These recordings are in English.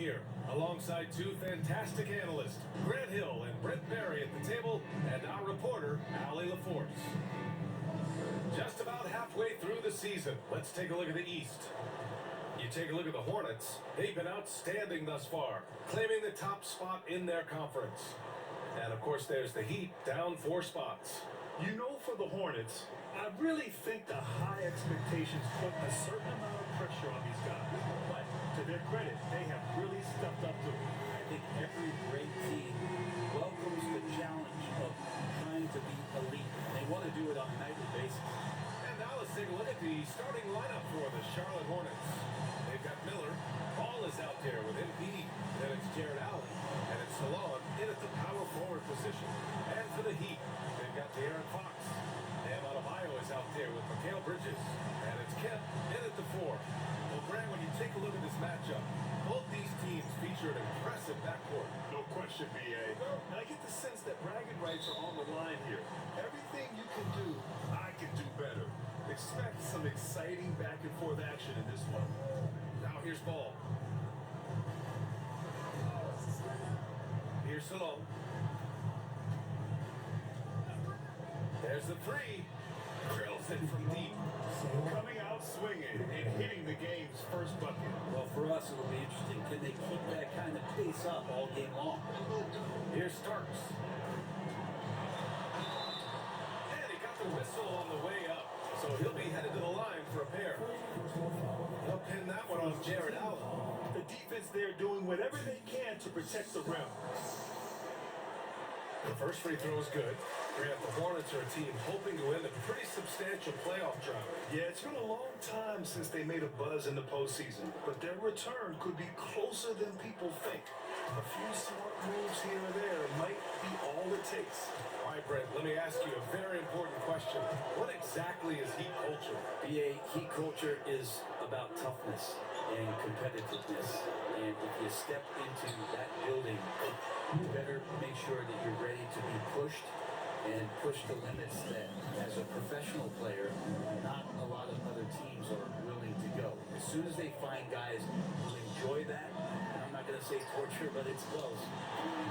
here, alongside two fantastic analysts, Grant Hill and Brent Barry at the table, and our reporter, Allie LaForce. Just about halfway through the season, let's take a look at the East. You take a look at the Hornets, they've been outstanding thus far, claiming the top spot in their conference. And of course, there's the Heat, down 4 spots. You know, for the Hornets, I really think the high expectations put a certain amount of pressure on these guys. But to their credit, they have really stepped up to it. I think every great team welcomes the challenge of trying to be elite. They want to do it on a nightly basis. And now let's take a look at the starting lineup for the Charlotte Hornets. They've got Miller. Ball is out there with Embiid. Then it's Jared Allen. And it's Salon in at the power forward position. And for the Heat, they've got De'Aaron Fox. Bam Adebayo is out there with Mikal Bridges. And it's Kemp in at the 4. Well, Grant, when you take a look at this matchup, both these teams feature an impressive backcourt. No question, B.A. And I get the sense that bragging rights are on the line here. Everything you can do, I can do better. Expect some exciting back and forth action in this one. Now here's Ball. Here's Salon. There's the 3. Drills it from deep. Coming out swinging and hitting the game's first bucket. Well, for us, it'll be interesting. Can they keep that kind of pace up all game long? Here's Starks. And he got the whistle on the way up. So he'll be headed to the line for a pair. He'll pin that one on Jared Allen. The defense there doing whatever they can to protect the rim. The first free throw is good. Grant, the Hornets are a team hoping to win a pretty substantial playoff drive. Yeah, it's been a long time since they made a buzz in the postseason, but their return could be closer than people think. A few smart moves here or there might be all it takes. All right, Brent, let me ask you a very important question. What exactly is Heat culture? BA, Heat culture is about toughness and competitiveness. And if you step into that building, you better make sure that you're ready to be pushed and push the limits that, as a professional player, not a lot of other teams are willing to go. As soon as they find guys who enjoy that, and I'm not going to say torture, but it's close,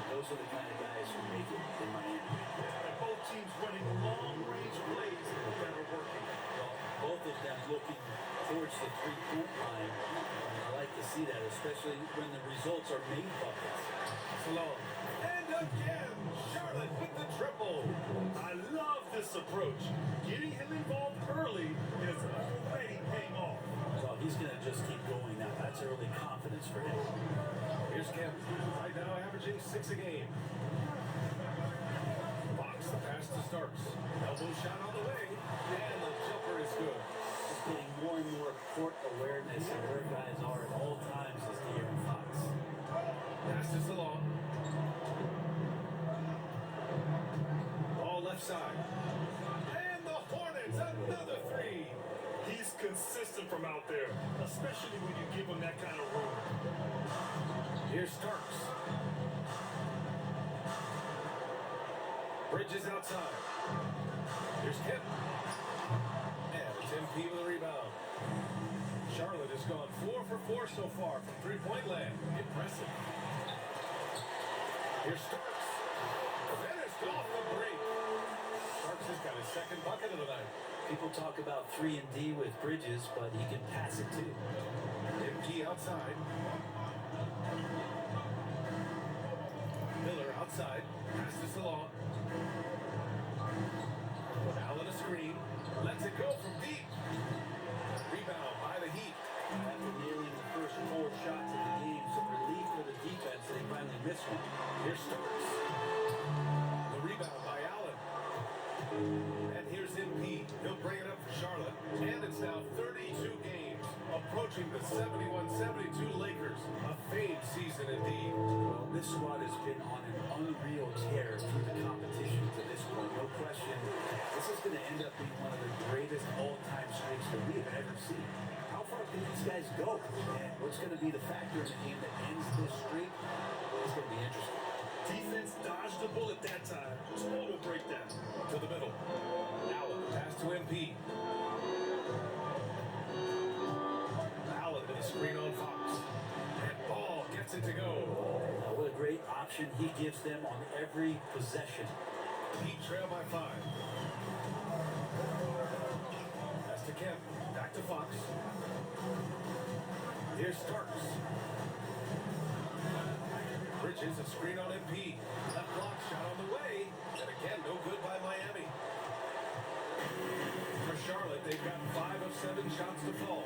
those are the kind of guys who make it in Miami. And both teams running long-range plays that are working. Well, both of them looking towards the three-point line. I like to see that, especially when the results are made buckets. Salon. And again, Charlotte with the triple. I love this approach. Getting him involved early is already paying off. Well, he's going to just keep going now. That's early confidence for him. Here's Kemp, right now averaging 6 a game. Fox, the pass to Starks. Elbow shot on the way, and the jumper is good. He's getting more and more court awareness and where guys are at all times as De'Aaron Fox. Pass to Salon. Ball left side. And the Hornets, another 3. He's consistent from out there, especially when you give him that kind of room. Here's Starks. Bridges outside. Here's Kemp. And it's MP with a rebound. Charlotte has gone 4 for 4 so far from three-point land. Impressive. Here's Starks. Finished off the break. Starks has got his second bucket of the night. People talk about 3 and D with Bridges, but he can pass it too. MP outside. Miller outside. Pass to Salon. Allen a screen. Lets it go from deep. Rebound by the Heat. After nailing the first 4 shots of the game, some relief for the defense. They finally missed one. Here's Starks. The rebound by Allen. And here's MP. He'll bring it up for Charlotte. And it's now 32 games. Approaching the 71-72 Lakers. A famed season indeed. Well, this squad has been on an unreal tear through the competition to this point. No question. This is going to end up being one of the greatest all-time streaks that we have ever seen. How far can these guys go? And what's going to be the factor in the game that ends this streak? It's going to be interesting. Defense dodged the bullet that time. Total breakdown. To the middle. Allen pass to MP. Allen with a screen on Fox. And Ball gets it it to go. Now, what a great option he gives them on every possession. Heat trail by 5. That's to Kemp. Back to Fox. Here's Starks. Bridges, a screen on MP. Left block shot on the way. And again, no good by Miami. For Charlotte, they've got 5 of 7 shots to fall.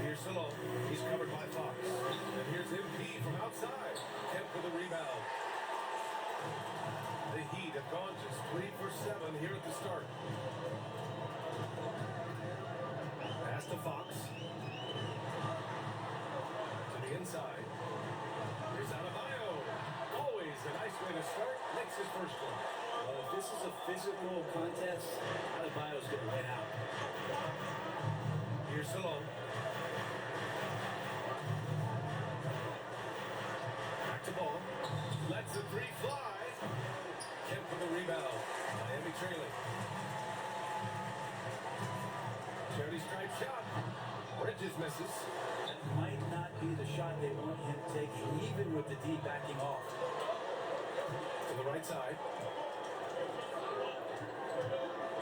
Here's Salone. He's covered by Fox. And here's MP from outside. Kemp for the rebound. The Heat have gone just 3 for 7 here at the start. Pass to Fox. To the inside. Here's Adebayo. Always a nice way to start. Makes his first one. Well, if this is a physical contest, Adebayo's going to win out. Here's Salone. Back to ball. Lets the 3 fly. Kemp for the rebound. Miami trailing. Charity stripe shot. Bridges misses. That might not be the shot they want him taking, even with the D backing off. To the right side.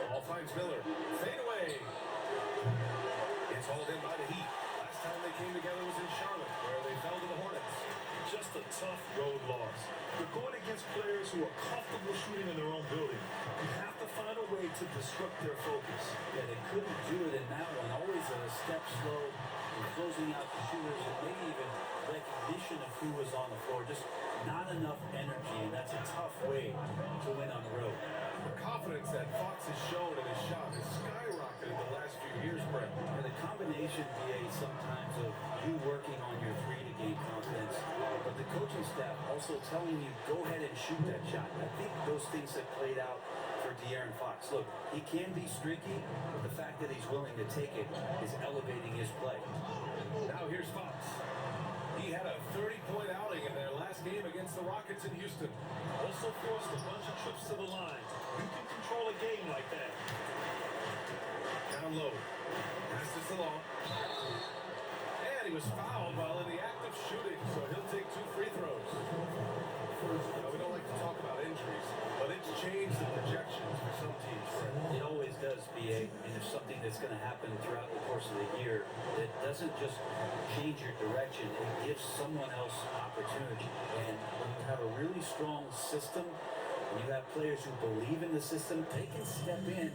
Ball finds Miller. Fade away. It's hauled in by the Heat. Last time they came together was in Charlotte, where they fell to the Hornets. Just a tough road loss. You're going against players who are comfortable shooting in their own building. You have to find a way to disrupt their focus. Yeah, they couldn't do it in that one. Always a step slow in closing out the shooters and maybe even recognition of who was on the floor. Just not enough energy, and that's a tough way to win on the road. The confidence that Fox has shown in his shot has skyrocketed the last few years, Brett. And the combination, BA, sometimes of you working on your three to gain confidence, but the coaching staff also telling you, go ahead and shoot that shot. I think those things have played out for De'Aaron Fox. Look, he can be streaky, but the fact that he's willing to take it is elevating his play. Now here's Fox. He had a 30-point outing in their last game against the Rockets in Houston. Also forced a bunch of trips to the line. You can control a game like that. Down low. Pass to Salone. And he was fouled while in the act of shooting, so he'll take 2 free throws. Now, we don't like to talk about injuries, but it's changed the projections for some teams. It always does, BA, and if something that's going to happen throughout the course of the year that doesn't just change your direction, it gives someone else opportunity. And when you have a really strong system, when you have players who believe in the system, they can step in,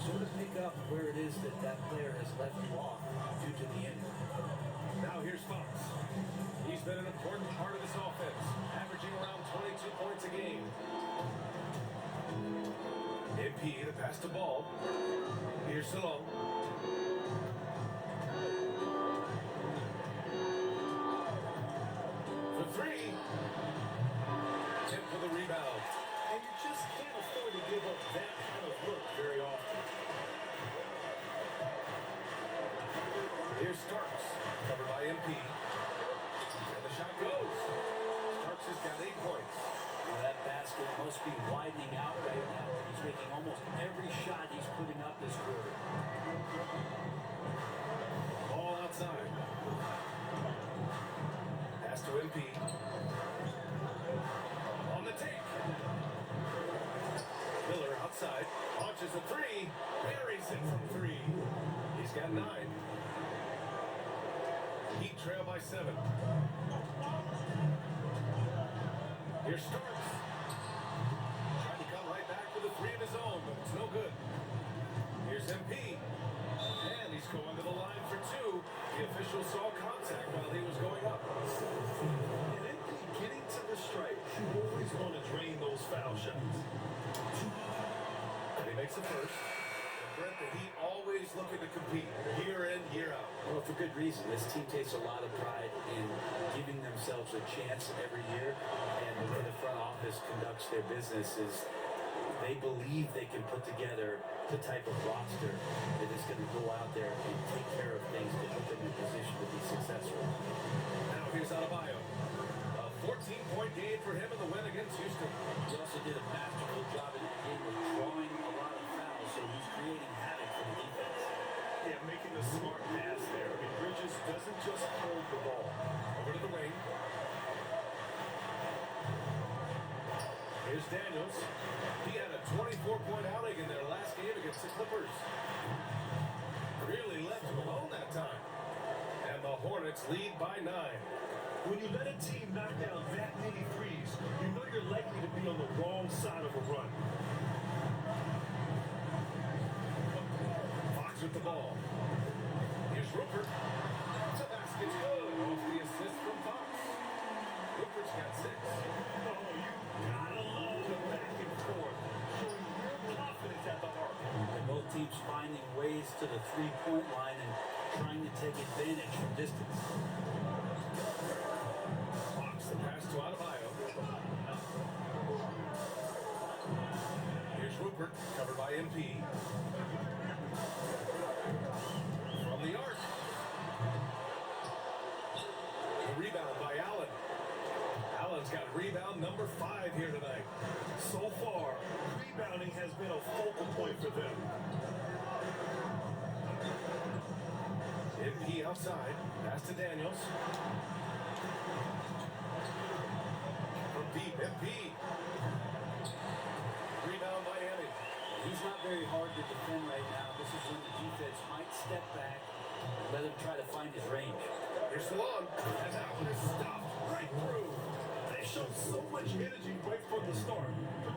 sort of pick up where it is that that player has left you off due to the injury. Now here's Fox. He's been an important part of this offense, averaging around 22 points a game. MP, the pass to ball. Here's Salone. For 3. Kemp for the rebound. And you just can't afford to give up that kind of look very often. Here's Starks, covered by MP. And the shot goes. Starks has got 8 points. Well, that basket must be widening out right now. He's making almost every shot he's putting up this quarter. Ball outside. Pass to MP. On the take. Miller outside. Launches a 3. Buries it from 3. He's got 9. Heat trail by 7. Here's Starks. Trying to come right back with a 3 of his own, but it's no good. Here's MP. And he's going to the line for 2. The official saw contact while he was going up. And then getting to the stripe, you always want to drain those foul shots. And he makes the first. And Brett, the Heat always looking to compete year in, year out. Well, for good reason. This team takes a lot of pride in giving themselves a chance every year, and the way the front office conducts their business is they believe they can put together the type of roster that is going to go out there and take care of things to put them in position to be successful. Now here's Adebayo. A 14-point game for him in the win against Houston. He also did a masterful job in that game of drawing a lot of fouls, so he's creating havoc for the defense. Yeah, making the smart pass there. I mean, Bridges Bridges doesn't just hold the ball. Over to the wing. Here's Daniels. He had a 24-point outing in their last game against the Clippers. Really left him alone that time. And the Hornets lead by 9. When you let a team knock down that many threes, you know you're likely to be on the wrong side of a run. Fox with the ball. Here's Rupert. The basket's good. Off the assist from Fox. Rupert's got 6. Oh, you gotta love the back and forth, showing real confidence at the arc. And both teams finding ways to the three-point line and trying to take advantage from distance. Fox, the pass to Adebayo. Here's Rupert, covered by MP. From the arc. The rebound by Allen. Allen's got rebound number 5 here tonight. So far, rebounding has been a focal point for them. MP outside. Pass to Daniels. From deep, MP. Rebound Miami. He's not very hard to defend right now. This is when the defense might step back and let him try to find his range. Here's Salon. And that one is stopped right through. They showed so much energy right from the start,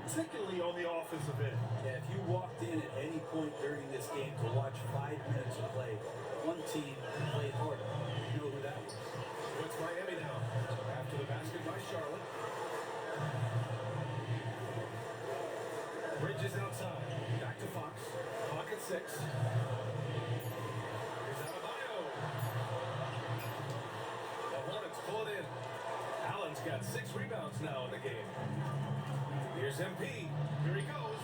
particularly on the offensive end. Yeah, if you walked in at any point during this game to watch 5 minutes of play, one team played harder. You know who that was. What's Miami now? After the basket by Charlotte. Bridges outside. Back to Fox. Pocket 6. Here's Adebayo. The Hornets pull it in. Allen's got 6 rebounds now in the game. Here's MP. Here he goes.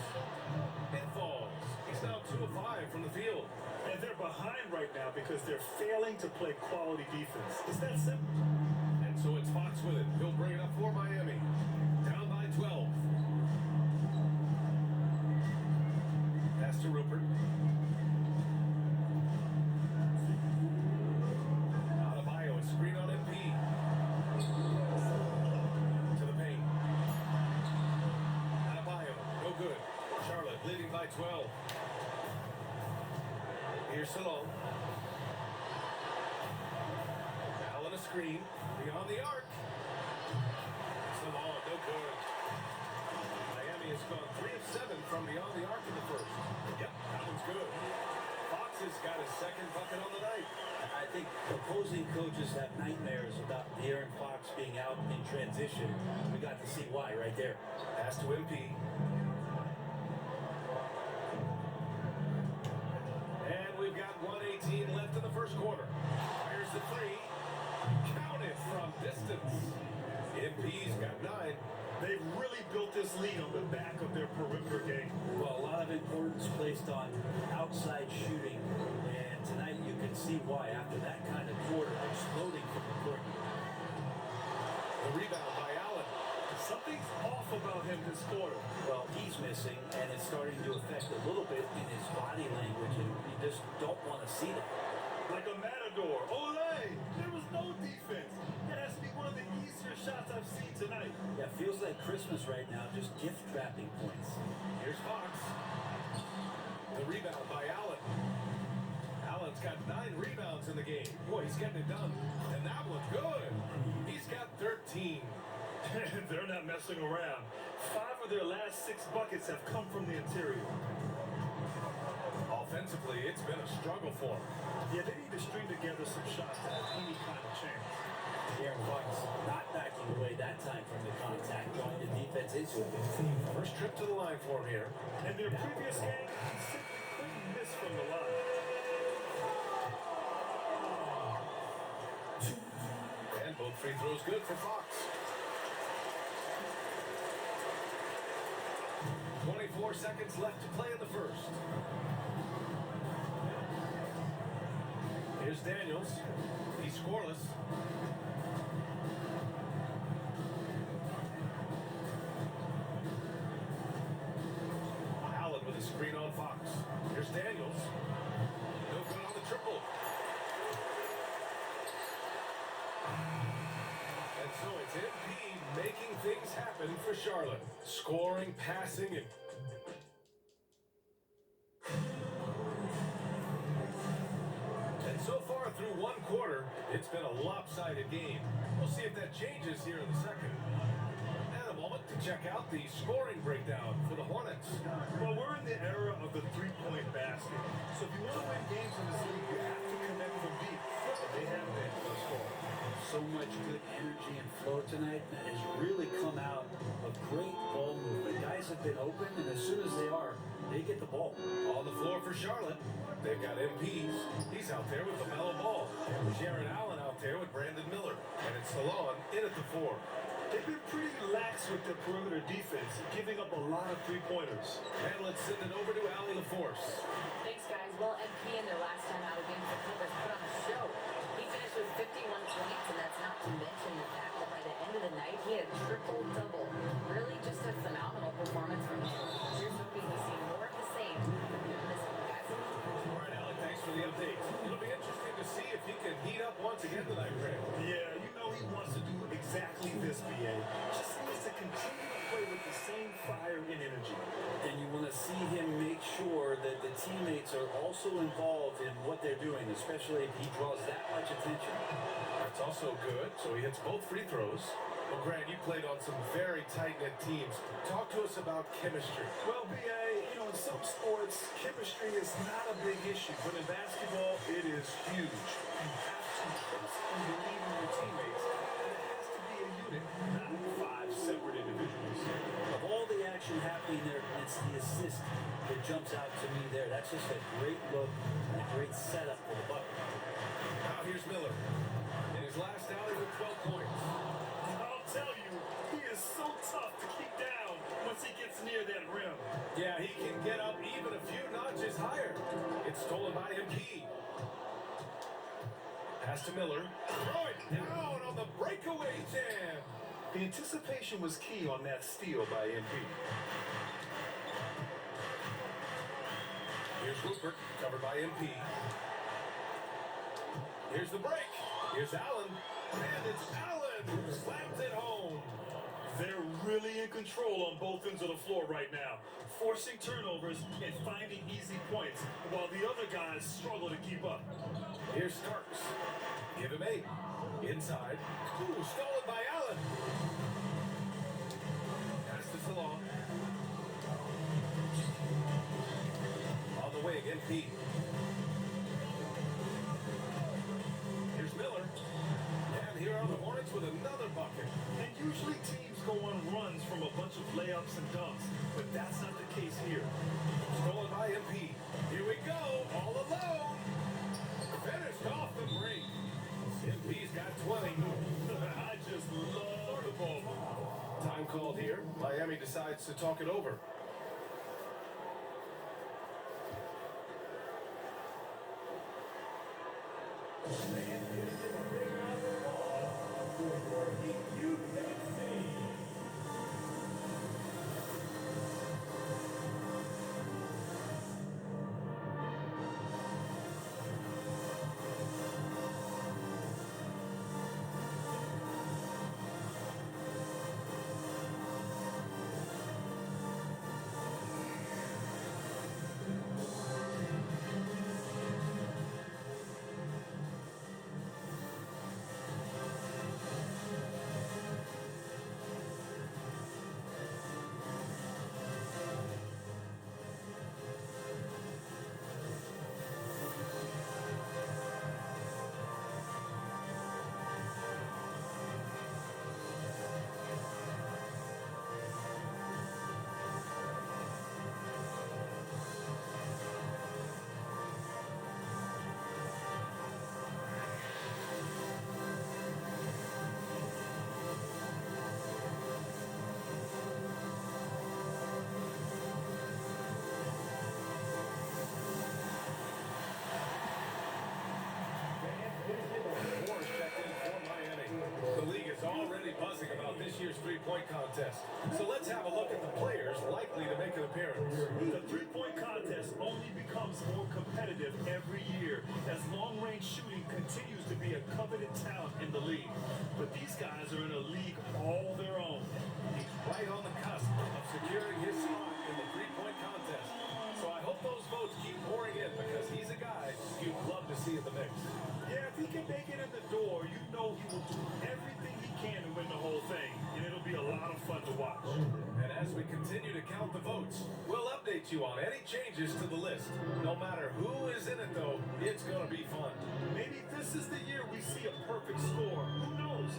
It falls. He's now 2 of 5 from the field. And they're behind right now because they're failing to play quality defense. It's that simple. And so it's Fox with it. He'll bring it up for Miami. Down by 12. Pass to Rupert. Adebayo, a screen on MP. To the paint. Adebayo, no good. Charlotte leading by 12. Here's Salon. Allen a screen. Beyond the arc. Salon, no good. Miami has gone 3 of 7 from beyond the arc in the first. Yep, that one's good. Fox has got his 2nd bucket on the night. I think opposing coaches have nightmares about De'Aaron Fox being out in transition. We got to see why right there. Pass to MP. And we've got 1:18 left in the first quarter. Fires the 3. Count it from distance. MP's got 9. They've really built this lead on the back of their perimeter game. Well, a lot of importance placed on outside shooting, and tonight you can see why after that kind of quarter, exploding from the court. The rebound by Allen. Something's off about him this quarter. Well, he's missing, and it's starting to affect a little bit in his body language, and you just don't want to see that. Like a matador. Olay! There was no defense. That has to be one of the easier shots I've seen tonight. Yeah, feels like Christmas right now, just gift wrapping points. Here's Fox. The rebound by Allen. Allen's got 9 rebounds in the game. Boy, he's getting it done. And that one's good. He's got 13. They're not messing around. 5 of their last 6 buckets have come from the interior. Offensively, it's been a struggle for him. Yeah, they need to string together some shots to have any kind of chance. De'Aaron Fox not backing away that time from the contact, drawing the defense into it. First trip to the line for him here. In their previous game, he simply couldn't miss from the line. And both free throws good for Fox. 24 seconds left to play in the first. Here's Daniels. He's scoreless. Allen with a screen on Fox. Here's Daniels. No good on the triple. It's MP making things happen for Charlotte. Scoring, passing, and so far through one quarter, it's been a lopsided game. We'll see if that changes here in the second. And a moment to check out the scoring breakdown for the Hornets. Well, we're in the era of the three-point basket. So if you want to win games in this league, you have to connect from deep. And they have been thus far. So much good energy and flow tonight that has really come out of great ball movement. Guys have been open, and as soon as they get the ball. On the floor for Charlotte, they've got MPs. He's out there with the mellow ball. Jared Allen out there with Brandon Miller. And it's Salon in at the 4. They've been pretty lax with their perimeter defense, giving up a lot of three-pointers. And let's send it over to Allie LaForce. Thanks, guys. Well, MP in their last time out against the Clippers put on a show. He finished with 51 points, and that's not to mention the fact that by the end of the night, he had triple-double. Really just a phenomenal performance from him. Here's hoping we see more of the same from him this week, guys. All right, Allie, thanks for the update. It'll be interesting to see if he can heat up once again tonight, Greg. Yeah, you know he wants to do exactly this, BA. Just needs to continue to play with the same fire and energy. And you want to see him make sure that the teammates are also involved in what they're doing, especially if he draws that much attention. That's also good, so he hits both free throws. Well, Grant, you played on some very tight-knit teams. Talk to us about chemistry. Well, BA, you know, in some sports, chemistry is not a big issue, but in basketball, it is huge. You have to trust and believe in your teammates. It has to be a unit, not 5 separate individuals. Of all the action happening there, it's the assist that jumps out to me there. That's just a great look and a great setup for the bucket. Now here's Miller. In his last outing with 12 points. I'll tell you, he is so tough to keep down once he gets near that rim. Yeah, he can get up even a few notches higher. It's stolen by MP. Pass to Miller. Throw it down on the breakaway jam. The anticipation was key on that steal by MP. Here's Rupert, covered by MP. Here's the break. Here's Allen. And it's Allen who slams it home. They're really in control on both ends of the floor right now, forcing turnovers and finding easy points, while the other guys struggle to keep up. Here's Starks. Give him 8. Inside. Ooh, stolen by Allen. Pass to Salon. On the wing, MP. Here's Miller. And here are the Hornets with another bucket. And usually teams go on runs from a bunch of layups and dunks, but that's not the case here. Stolen by MP. Here we go, all alone. Finished off the break. MP's got 20. I just love the ball. Time called here. Miami decides to talk it over. Year's three-point contest. So let's have a look at the players likely to make an appearance. The three-point contest only becomes more competitive every year as long-range shooting continues to be a coveted talent in the league. three. But these guys are in a league all their own. He's right on the cusp of securing his spot in the three-point contest. So I hope those votes keep pouring in because he's a guy you'd love to see in the mix. Yeah, if he can make it in the door, you know he will do everything he can to win the whole thing. And it'll be a lot of fun to watch. And as we continue to count the votes, we'll update you on any changes to the list. No matter who is in it, though, it's going to be fun. Maybe this is the year we see a perfect score. Who knows?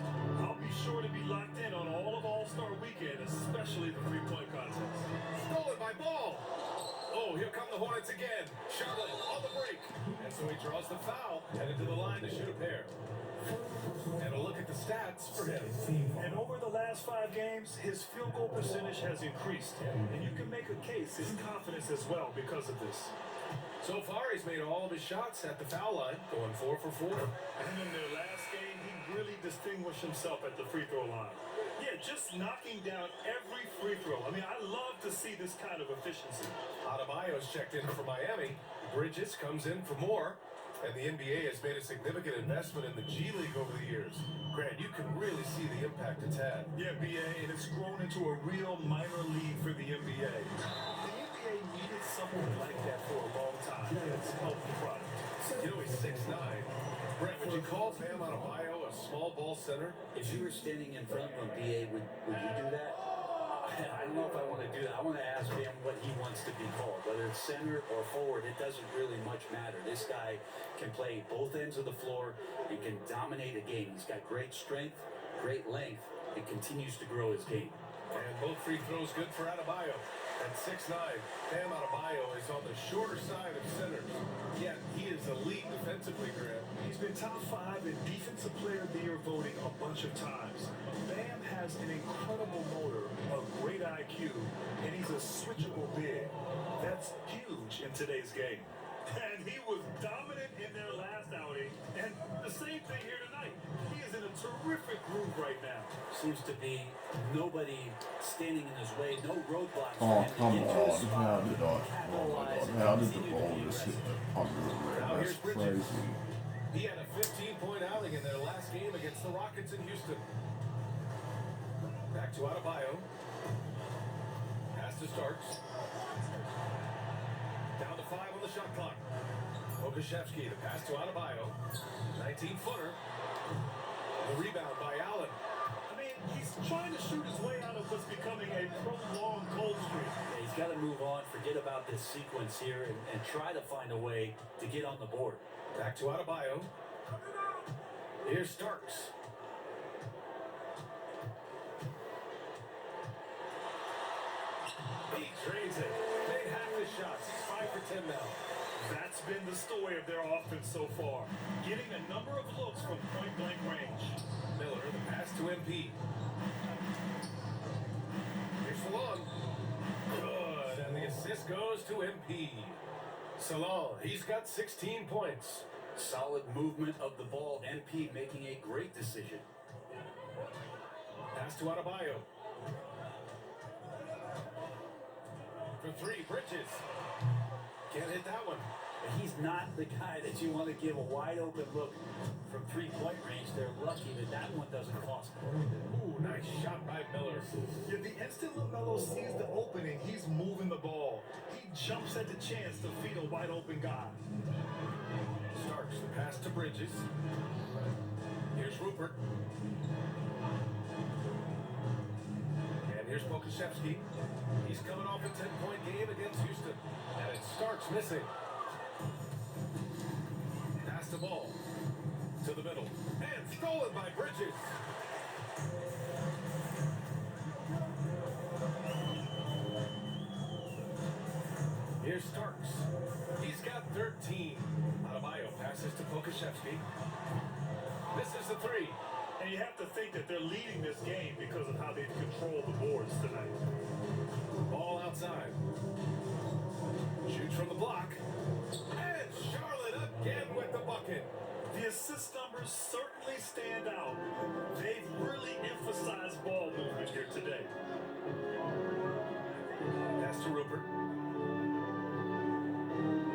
I'll be sure to be locked in on all of All-Star Weekend, especially the three-point contest. Stolen by Ball. Oh, here come the Hornets again. Charlotte on the break. And so he draws the foul, headed to the line to shoot a pair. And a look at the stats for him. And over the last 5 games, his field goal percentage has increased. And you can make a case, his confidence as well, because of this. So far, he's made all of his shots at the foul line, going 4 for 4. And in their last game, he really distinguished himself at the free throw line. Yeah, just knocking down every free throw. I mean, I love to see this kind of efficiency. Adebayo's checked in for Miami. Bridges comes in for more. And the NBA has made a significant investment in the G League over the years. Grant, you can really see the impact it's had. Yeah, BA, and it's grown into a real minor league for the NBA. The NBA needed someone like that for a long time. It's helped the product. You know, he's 6'9". Brent, would you call Bam Adebayo a small ball center? If you were standing in front of him, BA, would you do that? I don't know if I want to do that. I want to ask him what he wants to be called. Whether it's center or forward, it doesn't really much matter. This guy can play both ends of the floor and can dominate a game. He's got great strength, great length, and continues to grow his game. And both free throws good for Adebayo. At 6'9", Bam Adebayo is on the shorter side of centers. Yet he is elite defensively, Grant. He's been top 5 in Defensive Player of the Year voting a bunch of times. Bam has an incredible motor, a great IQ, and he's a switchable big. That's huge in today's game. And he was dominant in their last outing, and the same thing here tonight. He is in a terrific groove right now. Seems to be nobody standing in his way, no roadblocks Oh, for him to come get to his on. spot. How did I? Oh, Capitalize my God. and How did the continue to ball be just hit aggressive. under the rim? Now That's here's Bridges. crazy. He had a 15-point outing in their last game against the Rockets in Houston. Back to Adebayo. Pass to Starks. Down to 5 on the shot clock. Okashevsky, the pass to Adebayo. 19-footer. The rebound by Allen. I mean, he's trying to shoot his way out of what's becoming a prolonged cold streak. Yeah, he's got to move on, forget about this sequence here, and try to find a way to get on the board. Back to Adebayo. Here's Starks. He drains it. Made half his shots. He's 5 for 10 now. That's been the story of their offense so far. Getting a number of looks from point-blank range. Miller, the pass to MP. Here's Salon. Good. And the assist goes to MP. Salon, he's got 16 points. Solid movement of the ball. MP making a great decision. Pass to Adebayo. For 3, Bridges. Can't hit that one. But he's not the guy that you want to give a wide open look from three-point range. They're lucky that that one doesn't cost them. Ooh, nice shot by Miller. Yeah, the instant LaMelo sees the opening, he's moving the ball. He jumps at the chance to feed a wide open guy. Starks, the pass to Bridges. Here's Rupert. And here's Pokashevsky. He's coming off a 10-point game against Houston. And it starts missing. Pass the ball to the middle. And stolen by Bridges. Here's Starks. He's got 13. Adebayo passes to Pokashevsky. Misses the 3. And you have to think that they're leading this game because of how they've controlled the boards tonight. Ball outside. Shoots from the block. And Charlotte again with the bucket. The assist numbers certainly stand out. They've really emphasized ball movement here today. Pass to Rupert.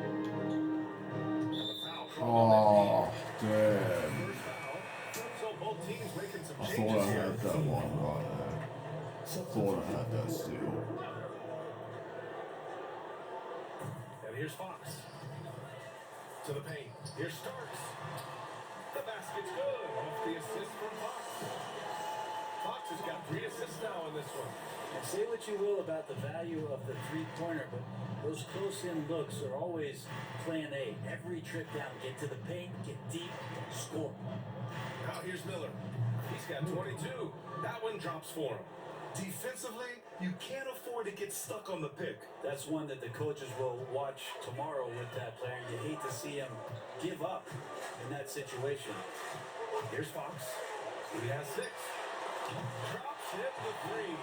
And the foul. Oh, damn. First foul. So both Both teams making some I changes thought I here. had that one right there. Thought I had that steal. And here's Fox. To the paint. Here's Starks. The basket's good. Off the assist from Fox. Fox has got 3 assists now in this one. And say what you will about the value of the three-pointer, but those close-in looks are always plan A. Every trip down, get to the paint, get deep, score. Now here's Miller. He's got 22. That one drops for him. Defensively, you can't afford to get stuck on the pick. That's one that the coaches will watch tomorrow with that player. You hate to see him give up in that situation. Here's Fox. He has 6. Drops it with 3.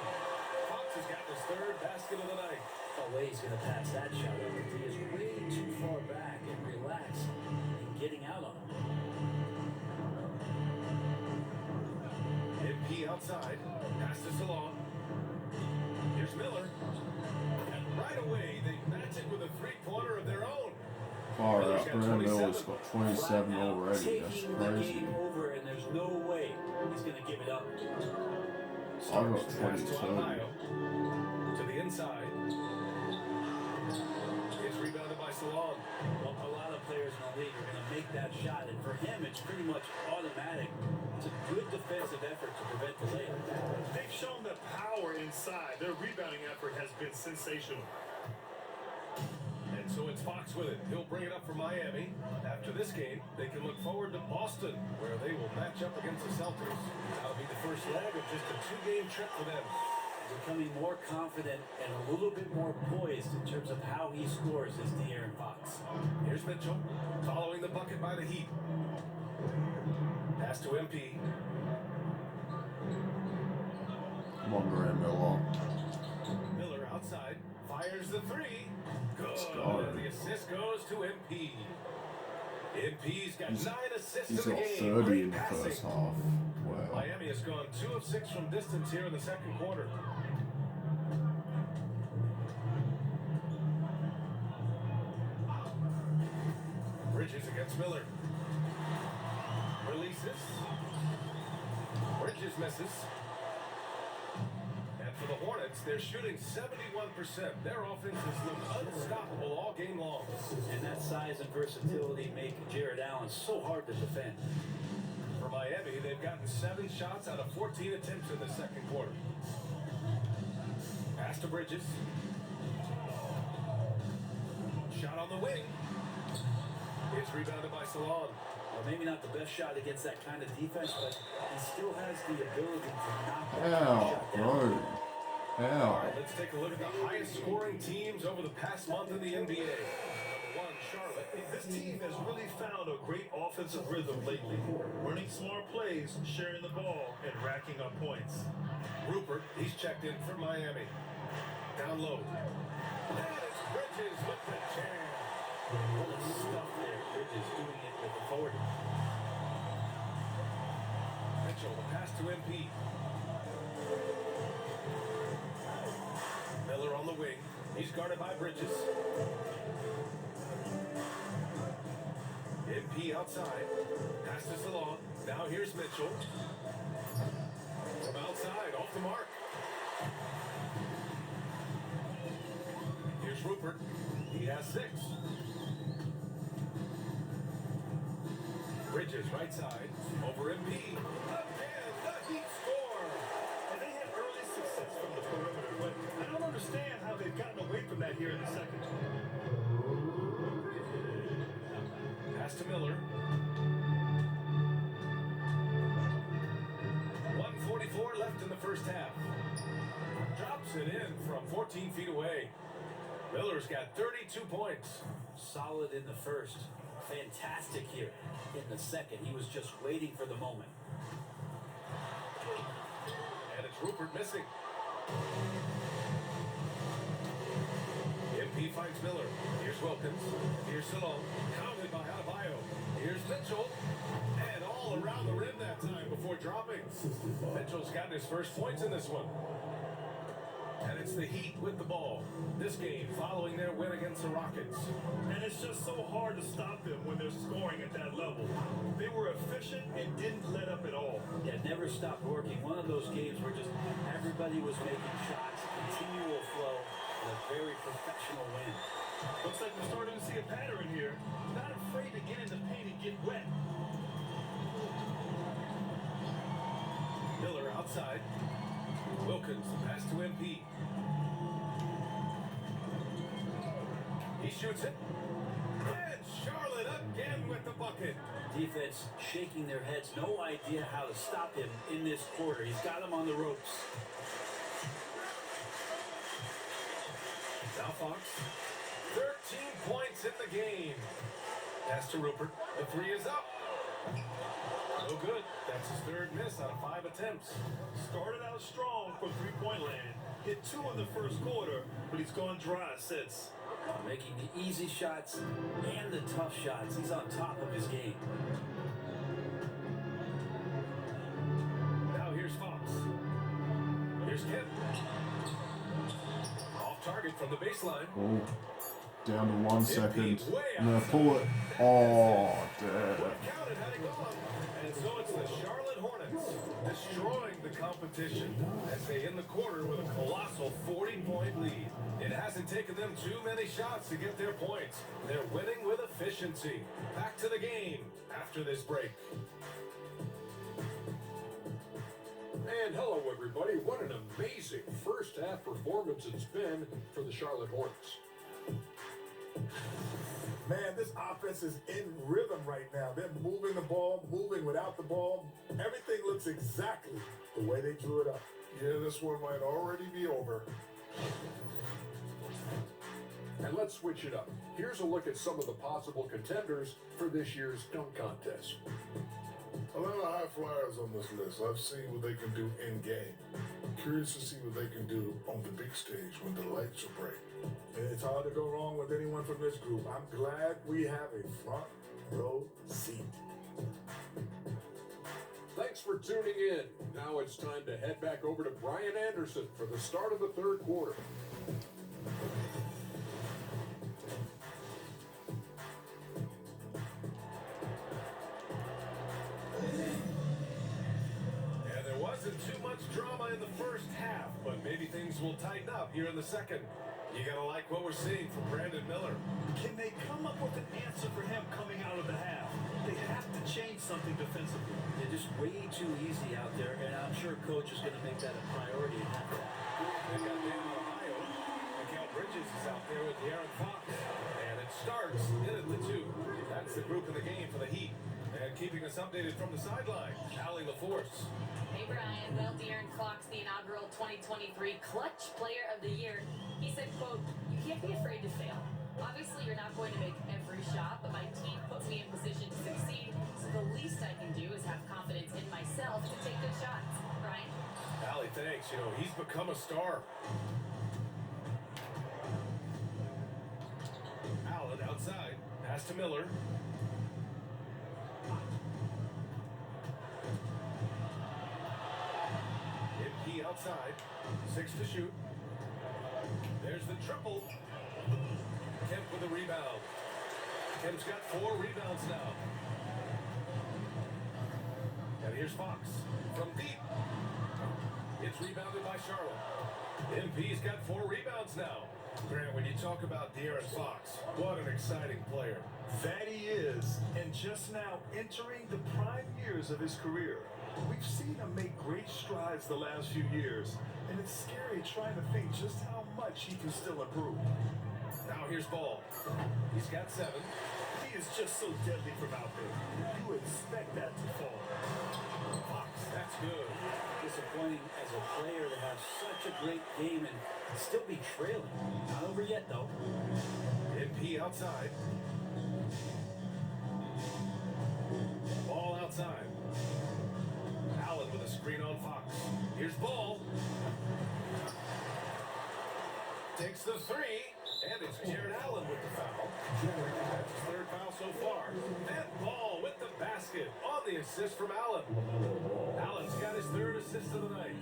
Fox has got his 3rd basket of the night. No way he's going to pass that shot up. He is way too far back and relaxed and getting out on him. MP outside. Pass this along. Here's Miller. And right away, they match it with a 3-pointer of their own. Far Miller's out. got Brandon 27. Miller's got 27 Flat out already. That's taking the crazy. game over, and there's no way he's going to give it up. I got Pass to 22. Ohio. To the inside. It's rebounded by Salon. Well, a lot of players in the league are going to make that shot, and for him, it's pretty much automatic. It's a good defensive effort to prevent the layup. They've shown the power inside. Their rebounding effort has been sensational. And so it's Fox with it. He'll bring it up for Miami. After this game, they can look forward to Boston, where they will match up against the Celtics. That'll be the first leg of just a 2-game trip for them. Becoming more confident and a little bit more poised in terms of how he scores is De'Aaron Fox. Here's Mitchell, following the bucket by the Heat. Pass to MP. Come on, Brandon Miller. Miller outside, fires the 3. Good. go. And the assist goes to MP. MP's got 9 assists He's in the got game. 30 Great in the passing. first half. Wow. Miami has gone 2 of 6 from distance here in the second quarter. Bridges against Miller. Releases. Bridges misses. And for the Hornets, they're shooting 71%. Their offense has looked unstoppable all game long. And that size and versatility make Jared Allen so hard to defend. For Miami, they've gotten 7 shots out of 14 attempts in the second quarter. Pass to Bridges. Shot on the wing. It's rebounded by Salon. Well, maybe not the best shot against that kind of defense, but he still has the ability to knock that Ow, shot down. bro. All Ow. right, let's take a look at the highest scoring teams over the past month in the NBA. Number 1, Charlotte. This team has really found a great offensive rhythm lately. Running smart plays, sharing the ball, and racking up points. Rupert, he's checked in for Miami. Down low. And it's Bridges with the jam. What a stuff there. Bridges doing it with authority. Mitchell, the pass to MP. Miller on the wing. He's guarded by Bridges. MP outside. Pass to Salon. Now here's Mitchell. From outside, off the mark. Here's Rupert. He has 6. Bridges right side. Over MP. Again, the Heat score. And they had early success from the perimeter, but I don't understand how they've gotten away from that here in the second. Pass to Miller. 1:44 left in the first half. Drops it in from 14 feet away. Miller's got 32 points. Solid in the first. Fantastic here in the second. He was just waiting for the moment. And it's Rupert missing. MP finds Miller. Here's Wilkins. Here's Salon. Counted by Adebayo. Here's Mitchell. And all around the rim that time before dropping. Mitchell's gotten his first points in this one. And it's the Heat with the ball. This game following their win against the Rockets. And it's just so hard to stop them when they're scoring at that level. They were efficient and didn't let up at all. Yeah, never stopped working. One of those games where just everybody was making shots, continual flow, and a very professional win. Looks like we're starting to see a pattern here. Not afraid to get in the paint and get wet. Miller outside. Wilkins, the pass to MP. He shoots it. And Charlotte again with the bucket. Defense shaking their heads, no idea how to stop him in this quarter. He's got him on the ropes. Now Fox. 13 points in the game. Pass to Rupert. The three is up. No good. That's his third miss out of 5 attempts. Started out strong for three-point land. Hit 2 in the first quarter, but he's gone dry since. Making the easy shots and the tough shots. He's on top of his game. Now here's Fox. Here's Kemp. Off target from the baseline. Oh, down to 1 second. MP way No, outside. pull it. Oh, damn. Counted, had it gone. And so it's the Charlotte Hornets destroying the competition as they end the quarter with a colossal 40-point lead. It hasn't taken them too many shots to get their points. They're winning with efficiency. Back to the game after this break. And hello, everybody. What an amazing first half performance it's been for the Charlotte Hornets. Man, this offense is in rhythm right now. They're moving the ball, moving without the ball. Everything looks exactly the way they drew it up. Yeah, this one might already be over. And let's switch it up. Here's a look at some of the possible contenders for this year's dunk contest. A lot of high flyers on this list. I've seen what they can do in game. Curious to see what they can do on the big stage when the lights are bright. And it's hard to go wrong with anyone from this group. I'm glad we have a front row seat. Thanks for tuning in. Now it's time to head back over to Brian Anderson for the start of the third quarter. And there wasn't too much drama in the first half, but maybe things will tighten up here in the second. You gotta like what we're seeing from Brandon Miller. Can they come up with an answer for him coming out of the half? They have to change something defensively. They're just way too easy out there, and I'm sure coach is going to make that a priority in half that. They got down Ohio. Mikal Bridges is out there with De'Aaron Fox. And it starts in at the 2. That's the group in the game for the Heat. And keeping us updated from the sideline, Allie LaForce. Hey Brian, well, De'Aaron Fox, the inaugural 2023 Clutch Player of the Year, he said, quote, "You can't be afraid to fail. Obviously, you're not going to make every shot, but my team puts me in position to succeed, so the least I can do is have confidence in myself to take good shots." Brian? Allie, thanks. You know, he's become a star. Allen outside. Pass to Miller. MP outside. 6 to shoot. There's the triple. Kemp with a rebound. Kemp's got 4 rebounds now. And here's Fox from deep. It's rebounded by Charlotte. MP's got 4 rebounds now. Grant, when you talk about De'Aaron Fox, what an exciting player. That he is, and just now entering the prime years of his career. We've seen him make great strides the last few years, and it's scary trying to think just how much he can still improve. Now here's Ball. He's got 7. He is just so deadly from out there. You expect that to fall. Fox, that's good. Disappointing as a player to have such a great game and still be trailing. Not over yet, though. MP outside. Ball outside. Allen with a screen on Fox. Here's Ball. Takes the 3, and it's Jared Allen with the foul. That's his 3rd foul so far. And Ball with the basket on the assist from Allen. Allen's got his 3rd assist of the night.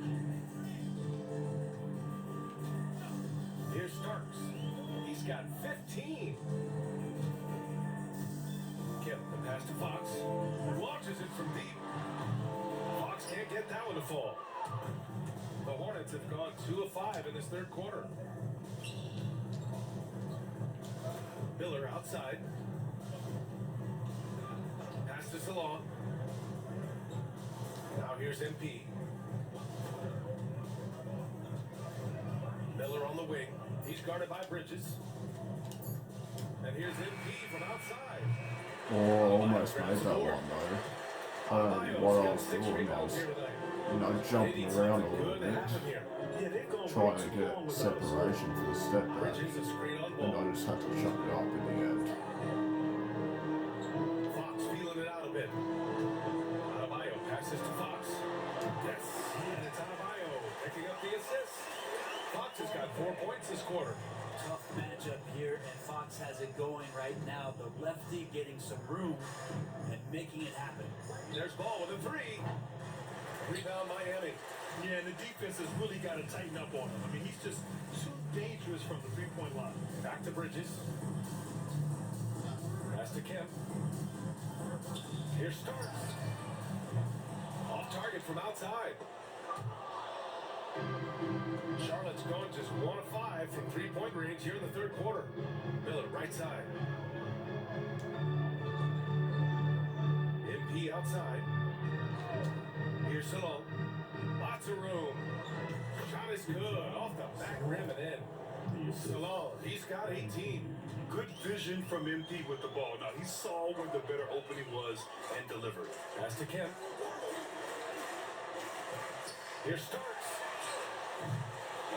Here's Starks. He's got 15. Kemp, the pass to Fox. Launches it from deep. Fox can't get get that one to fall. The Hornets have gone 2 of 5 in this third quarter. Miller outside. Pass to Salon. Now here's MP. Miller on the wing. He's guarded by Bridges. And here's MP from outside. Oh, almost made that one though. I don't know what I was doing. I was, jumping around a little bit, Yeah, they've gone trying way to too get long without separation for the step back, Bridges a screen on and ball. I just had to chuck it up in the end. Fox feeling it out a bit. Adebayo passes to Fox. Yes, and it's Adebayo picking up the assist. Fox has got 4 points this quarter. Tough matchup here, and Fox has it going right now. The lefty getting some room and making it happen. There's Ball with a 3. Rebound Miami. Yeah, and the defense has really got to tighten up on him. I mean, he's just too dangerous from the three-point line. Back to Bridges. Pass to Kemp. Here's Starks. Off target from outside. Charlotte's going just 1 of 5 from 3-point range here in the third quarter. Miller right side. MP outside. Here's Salon. Lots of room. Shot is good. Off the back rim and in. Salon, he's got 18. Good vision from MP with the ball. Now, he saw where the better opening was and delivered. Pass to Kemp. Here's Starks.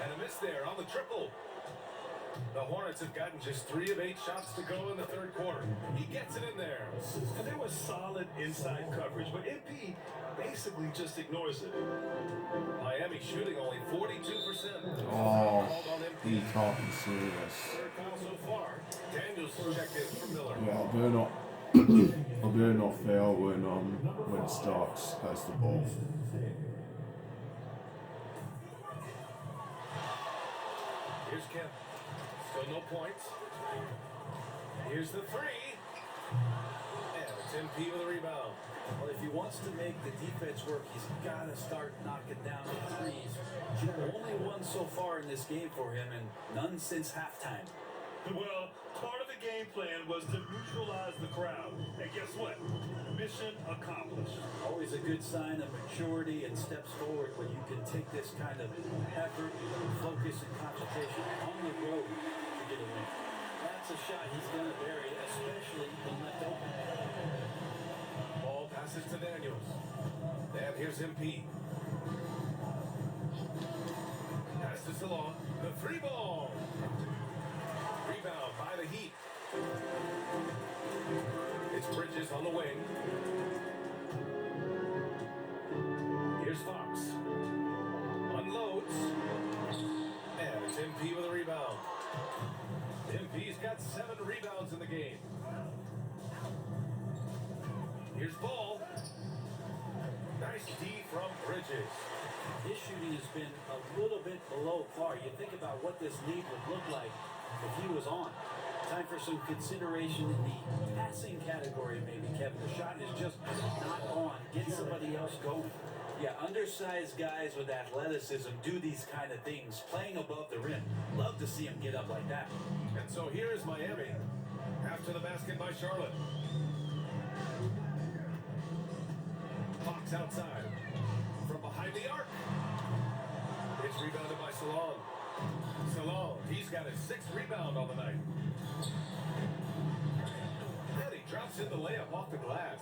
And a miss there on the triple. The Hornets have gotten just 3 of 8 shots to go in the third quarter. He gets it in there. And there was solid inside coverage, but MP basically just ignores it. Miami shooting only 42%. Oh, Called on MP. you can't be serious. Third foul so far. Daniels checked in for Miller. Yeah, I do not, I do not foul when Starks has the ball. Here's Kemp. Still no points. Here's the 3. And it's MP with a rebound. Well, if he wants to make the defense work, he's got to start knocking down the threes. Only one so far in this game for him, and none since halftime. Well, part of the game plan was to neutralize the crowd. And guess what? Mission accomplished. Always a good sign of maturity and steps forward when you can take this kind of effort, focus, and concentration on the road to get a win. That's a shot he's going to bury, especially when left open. Ball passes to Daniels. And here's MP. Pass to Salon. The 3 ball. Rebound by the Heat. It's Bridges on the wing. Here's Fox. Unloads. And it's MP with a rebound. MP's got 7 rebounds in the game. Here's Ball. Nice D from Bridges. His shooting has been a little bit below par. You think about what this lead would look like if he was on. Time for some consideration in the passing category, maybe, Kevin. The shot is just not on. Get somebody else going. Yeah, undersized guys with athleticism do these kind of things, playing above the rim. Love to see him get up like that. And so here is Miami. After the basket by Charlotte. Fox outside. From behind the arc. It's rebounded by Salon. Salon, he's got his 6th rebound on the night. And he drops in the layup off the glass.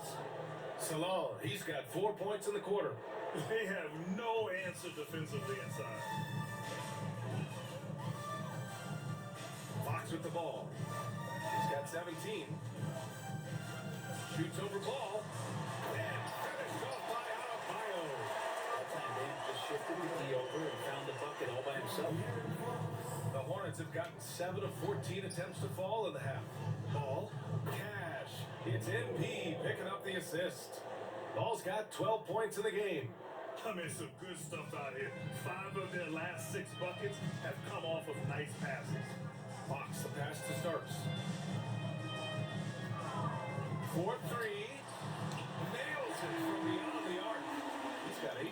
Salon, he's got 4 points in the quarter. They have no answer defensively inside. Fox with the ball. He's got 17. Shoots over ball. And finished off by Adebayo. That time, Dan just shifted the D over and found the bucket all by himself. The Hornets have gotten 7 of 14 attempts to fall in the half. Ball, Cash. It's MP picking up the assist. Ball's got 12 points in the game. I mean, some good stuff out here. 5 of their last 6 buckets have come off of nice passes. Fox the pass to Starks. 4-3. Nails it from beyond the arc. He's got 18.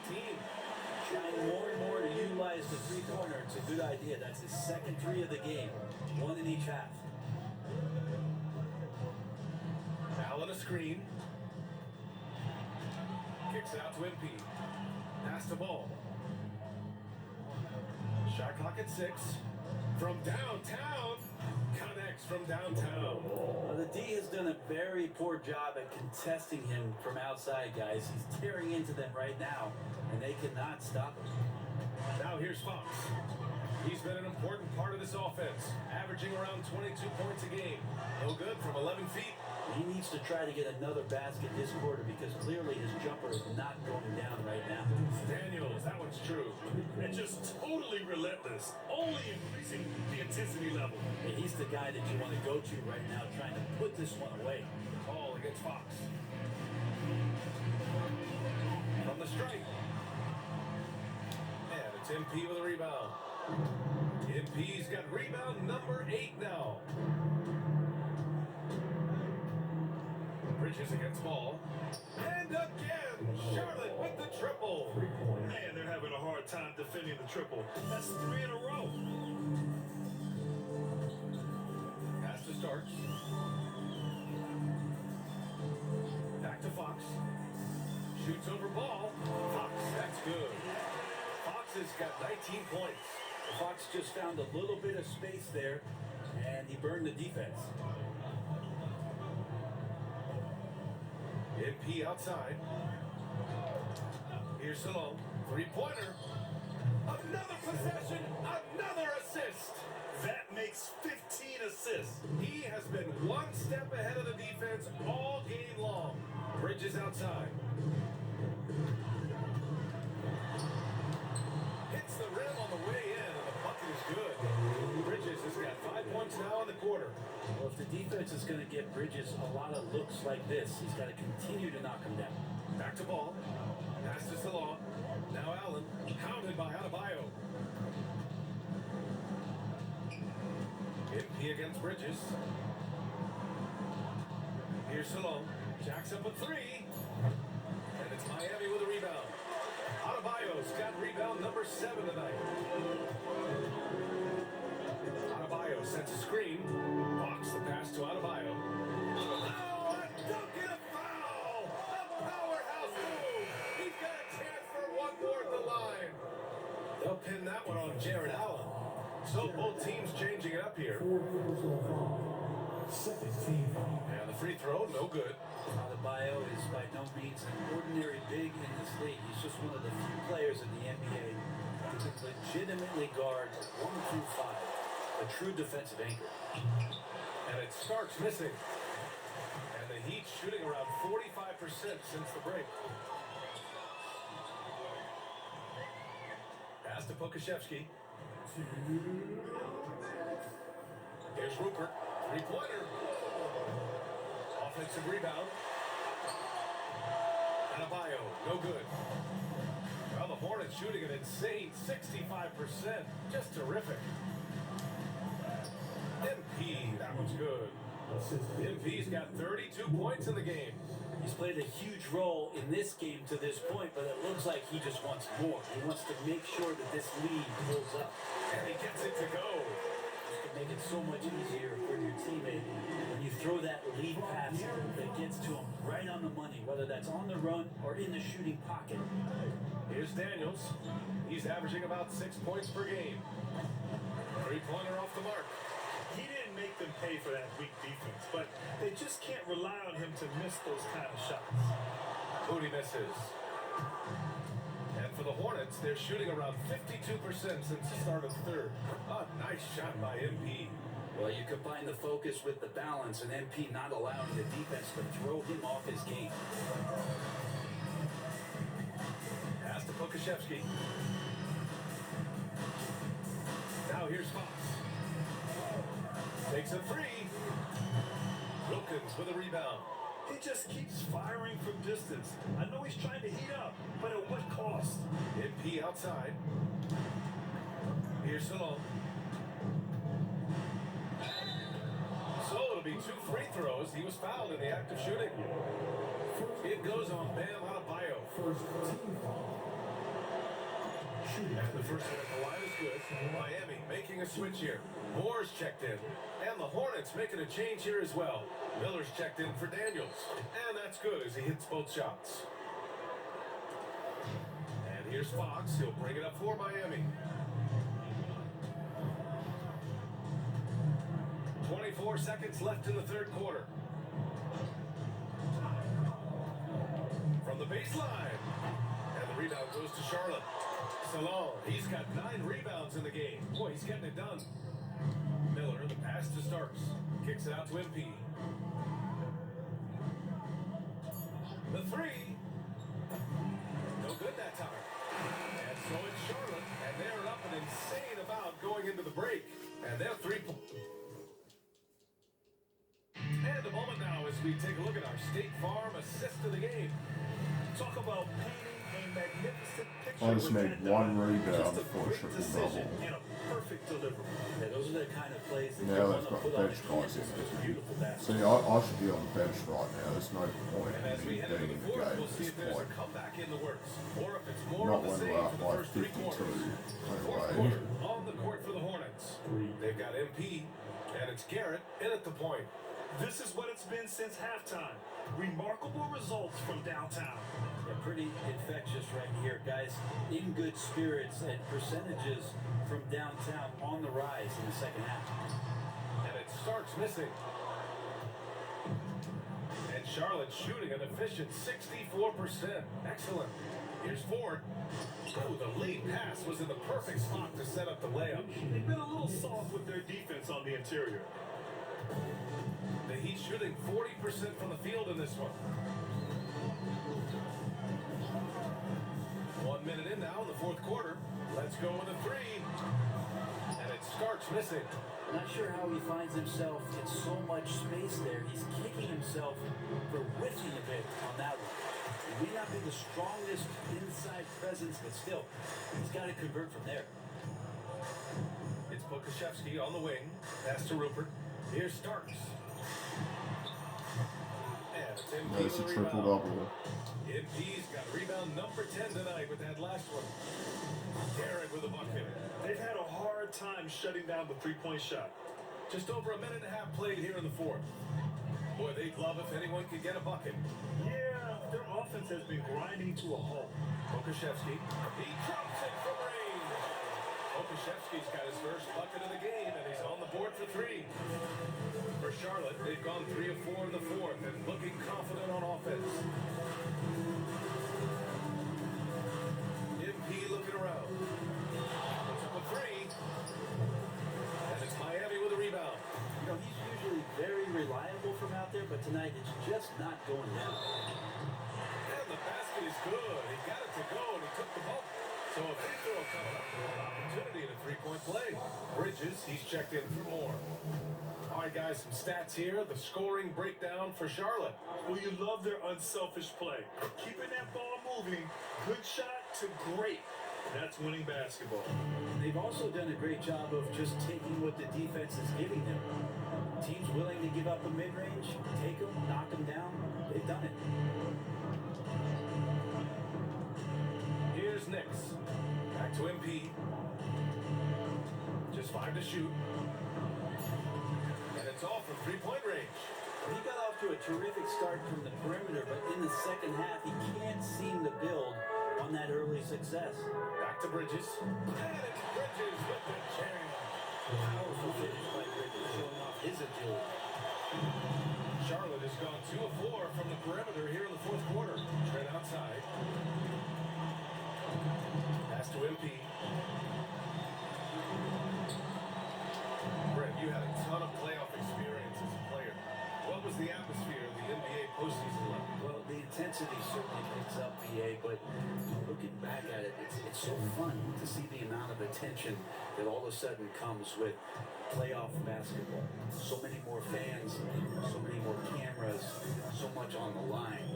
Trying more and more to utilize the three-pointer. It's a good idea. That's his second three of the game. One in each half. Allen a screen. Kicks it out to MP. Pass the ball. Shot clock at 6. From downtown. Connects from downtown. The D has done a very poor job at contesting him from outside, guys. He's tearing into them right now, and they cannot stop him. Now here's Fox. He's been an important part of this offense, averaging around 22 points a game. No good from 11 feet. He needs to try to get another basket this quarter because clearly his jumper is not going down right now. Daniels, that one's true. And just totally relentless, only increasing the intensity level. And he's the guy that you want to go to right now, trying to put this one away. Ball against Fox. From the strike. And it's MP with a rebound. MP's got rebound number 8 now. Bridges against Ball. And again, Charlotte with the triple. Man, they're having a hard time defending the triple. That's 3 in a row. Pass to Starks. Back to Fox. Shoots over Ball. Fox, that's good. Fox has got 19 points. Fox just found a little bit of space there, and he burned the defense. MP outside. Here's Salone. Three-pointer. Another possession. Another assist. That makes 15 assists. He has been one step ahead of the defense all game long. Bridges outside. Hits the rim on the way in, and the bucket is good. Bridges has got 5 points now in the quarter. Well, if the defense is going to get Bridges a lot of looks like this, he's got to continue to knock him down. Back to Ball. Pass to Salon. Now Allen. Pounded by Adebayo. MP against Bridges. Here's Salon. Jacks up a 3. And it's Miami with a rebound. Adebayo's got rebound number 7 tonight. Adebayo sets a screen. Fox the pass to Adebayo. Oh, a dunk and a foul! A powerhouse move! He's got a chance for one more at the line. They'll pin that one on Jared Allen. So both teams changing it up here. And the free throw, no good. Adebayo is by no means an ordinary big in this league. He's just one of the few players in the NBA who can legitimately guard 1 through 5. A true defensive anchor. And it starts missing. And the Heat shooting around 45% since the break. Pass to Pokashevsky. Here's Rupert. Three-pointer. Offensive rebound. Adebayo, no good. Well, the Hornets shooting an insane 65%. Just terrific. MP, that one's good. MP's got 32 points in the game. He's played a huge role in this game to this point, but it looks like he just wants more. He wants to make sure that this lead builds up. And he gets it to go. Just to make it so much easier for your teammate when you throw that lead pass that gets to him right on the money, whether that's on the run or in the shooting pocket. Here's Daniels. He's averaging about 6 points per game. Three-pointer off the mark. He didn't make them pay for that weak defense, but they just can't rely on him to miss those kind of shots. Moody misses. And for the Hornets, they're shooting around 52% since the start of the third. A nice shot by MP. Well, you combine the focus with the balance and MP not allowing the defense to throw him off his game. Pass to Pokashevsky. Now here's Fox. Takes a 3. Wilkins with a rebound. He just keeps firing from distance. I know he's trying to heat up, but at what cost? MP outside. Here's Salone. So it'll be 2 free throws. He was fouled in the act of shooting. It goes on Bam Adebayo. First team foul. And the first one at the line is good. Miami making a switch here. Moore's checked in. And the Hornets making a change here as well. Miller's checked in for Daniels. And that's good as he hits both shots. And here's Fox. He'll bring it up for Miami. 24 seconds left in the third quarter. From the baseline. And the rebound goes to Charlotte. Salon, he's got 9 rebounds in the game. Boy, he's getting it done. Miller, the pass to Starks. Kicks it out to MP. The 3. No good that time. And so it's Charlotte. And they're up an insane amount going into the break. And they're 3 points. And a moment now as we take a look at our State Farm assist of the game. Talk about painting a magnificent picture. I just with made that one dime. rebound Just a for a great triple decision double. and a perfect delivery. Yeah, those are the kind of plays that Now you they've want to got put on bench the guys canvas. in It's there. beautiful basketball. See, I should be on the bench right now. There's no point And in as we me head being into in the the fourth, game we'll at see this if there's point. a comeback in the works, or if it's more Not of the when same we're for up the like first 3 quarters. 52. Fourth Anyway. quarter on the court for the Hornets. They've got MP, and it's Garrett in at the point. This is what it's been since halftime. Remarkable results from downtown. Yeah, pretty infectious right here, guys. In good spirits and percentages from downtown on the rise in the second half. And it starts missing. And Charlotte shooting an efficient 64%. Excellent. Here's Ford. Oh, the lead pass was in the perfect spot to set up the layup. They've been a little soft with their defense on the interior. The Heat shooting 40% from the field in this one. 1 minute in now in the fourth quarter. Let's go with a 3. And it starts missing. Not sure how he finds himself in so much space there. He's kicking himself for whiffing a bit on that one. He may not be the strongest inside presence, but still, he's got to convert from there. It's Pokashevsky on the wing. Pass to Rupert. Here's Starks. And it's MP There's a with triple rebound. double. MP's got rebound number 10 tonight with that last one. Garrett with a bucket. They've had a hard time shutting down the three-point shot. Just over a minute and a half played here in the fourth. Boy, they'd love if anyone could get a bucket. Yeah, their offense has been grinding to a halt. Pokashevsky. He drops it from range. Pokashevsky's got his first bucket of the game, and he's on the board for 3. For Charlotte, they've gone 3 of 4 in the fourth and looking confident on offense. MP looking around. Puts up a 3. And it's Miami with a rebound. You know, he's usually very reliable from out there, but tonight it's just not going down. And the basket is good. He got it to go, and he took the ball. So a free throw coming up. Opportunity in a 3-point play. Bridges, he's checked in for more. All right, guys, some stats here. The scoring breakdown for Charlotte. Well, you love their unselfish play. Keeping that ball moving, good shot to great. That's winning basketball. They've also done a great job of just taking what the defense is giving them. Teams willing to give up a mid-range, take them, knock them down. They've done it. Here's Knicks. Back to MP. Just 5 to shoot. And it's all from 3-point range. He got off to a terrific start from the perimeter, but in the second half, he can't seem to build on that early success. Back to Bridges. And it's Bridges with the jam. Powerful finish by Bridges, showing off his agility. Charlotte has gone 2 of 4 from the perimeter here in the fourth quarter. Straight outside. Pass to MP. Brett, you had a ton of playoff experience as a player. What was the atmosphere of the NBA postseason like? Well, the intensity certainly picks up, PA, but looking back at it, it's so fun to see the amount of attention that all of a sudden comes with playoff basketball. So many more fans, so many more cameras, so much on the line.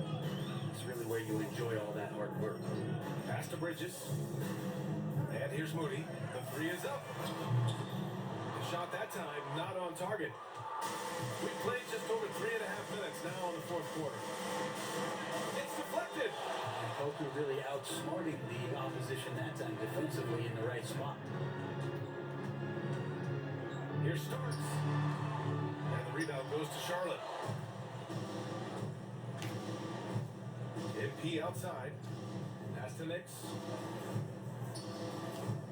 It's really where you enjoy all that hard work. Pass to Bridges. And here's Moody. The 3 is up. The shot that time not on target. We played just over 3.5 minutes now in the fourth quarter. It's deflected. And Poku really outsmarting the opposition that time defensively in the right spot. Here Starks. And the rebound goes to Charlotte. MP outside. Pass to Nix.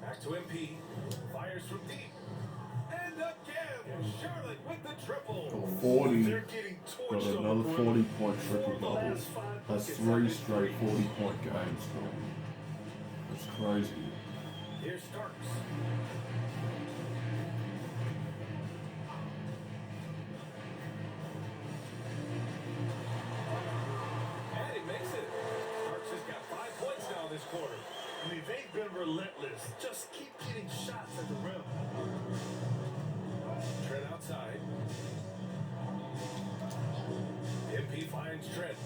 Back to MP. Fires from deep. And again, Charlotte with the triple. 40. They're getting Got torched on another the perimeter. 40-point triple double. Last 5 That's buckets. 3 straight 40-point games for him. That's crazy. Here's Starks. And he makes it. Starks has got 5 points now this quarter. I mean, they've been relentless. Just keep getting shots at the rim. Trent outside. MP finds Trent.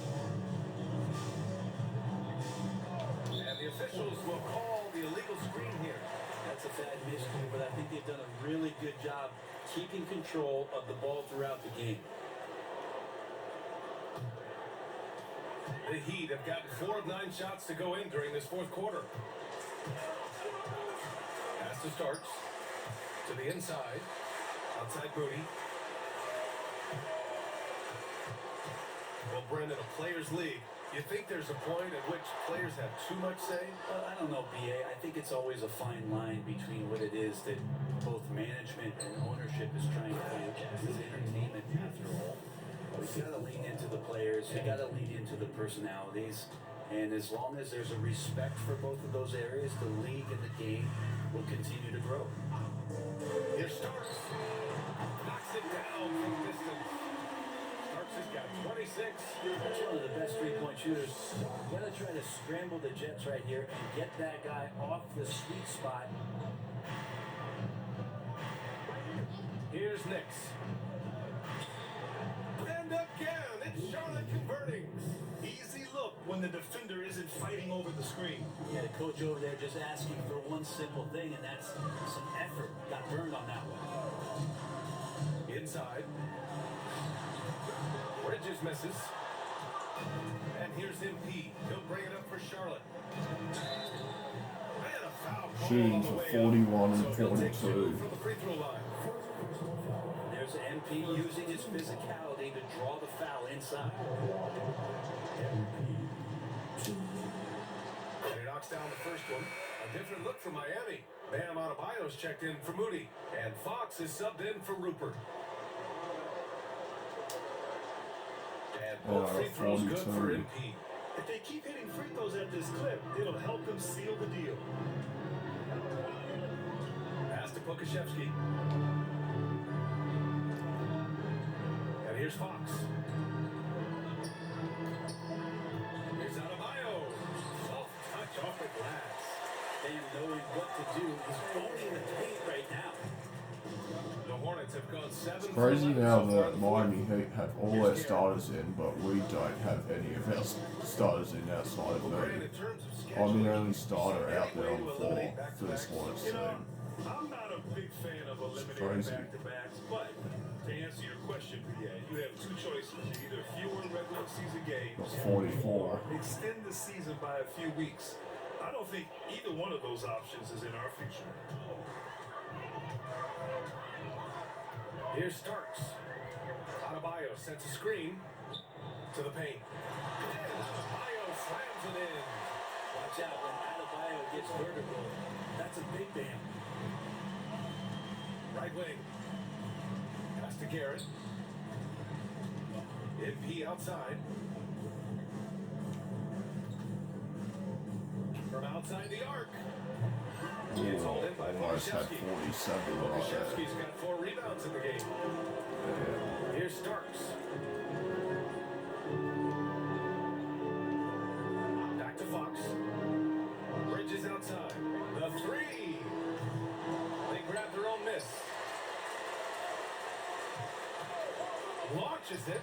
And the officials will call the illegal screen here. That's a bad miscue, but I think they've done a really good job keeping control of the ball throughout the game. The Heat have gotten 4 of 9 shots to go in during this fourth quarter. Pass to Starks. To the inside. Outside Moody. Well, Brendan, a players' league. You think there's a point at which players have too much say? I don't know, BA. I think it's always a fine line between what it is that both management and ownership is trying to do. This is entertainment after all. We gotta lean into the players. We gotta lean into the personalities. And as long as there's a respect for both of those areas, the league and the game will continue to grow. Here Starks. Knocks it down from distance. Starks has got 26. That's one of the best three-point shooters. You gotta try to scramble the Jets right here and get that guy off the sweet spot. Here's Nix. And again, it's Charlotte converting. Easy look when the defender isn't fighting over the screen. Yeah, the coach over there just asking for one simple thing, and that's some effort. Got burned on that one. Inside. Bridges misses. And here's MP. He'll bring it up for Charlotte. And a foul call Shooting on the for way 41 up. and So he'll take 42. two from the free throw line. There's MP using his physicality to draw the foul inside. And he knocks down the first one. A different look for Miami. Bam Adebayo's checked in for Moody. And Fox is subbed in for Rupert. And both free throws good for 42. MP. If they keep hitting free throws at this clip, it'll help them seal the deal. Pass to Pokashevsky. And here's Fox. Here's Adebayo. Soft touch off the glass. Bam knowing what to do. He's owning the paint right now. The Hornets have gone 7 It's for crazy 11 now so far that in the fourth. Miami Heat have all their starters in, but we don't have any of our starters in outside of Well, Brandon, me. in terms of I'm the scheduling, only starter any out there way on to the floor eliminate for this back-to-backs? Hornets You know, team. I'm not a big fan of eliminating crazy. back-to-backs, but to answer your question, PA, you have two choices. Either fewer regular season games Got 44. or extend the season by a few weeks. I don't think either one of those options is in our future. Here's Starks. Adebayo sets a screen to the paint. And Adebayo slams it in. Watch out when Adebayo gets vertical. That's a big bam. Right wing. Pass to Garrett. MP outside. From outside the arc. It's hauled in by Almost had Pokashevsky. 47 right there. Pokashevsky's got 4 rebounds in the game. Yeah. Here's Starks. Back to Fox. Bridges outside. The 3. They grab their own miss. Launches it.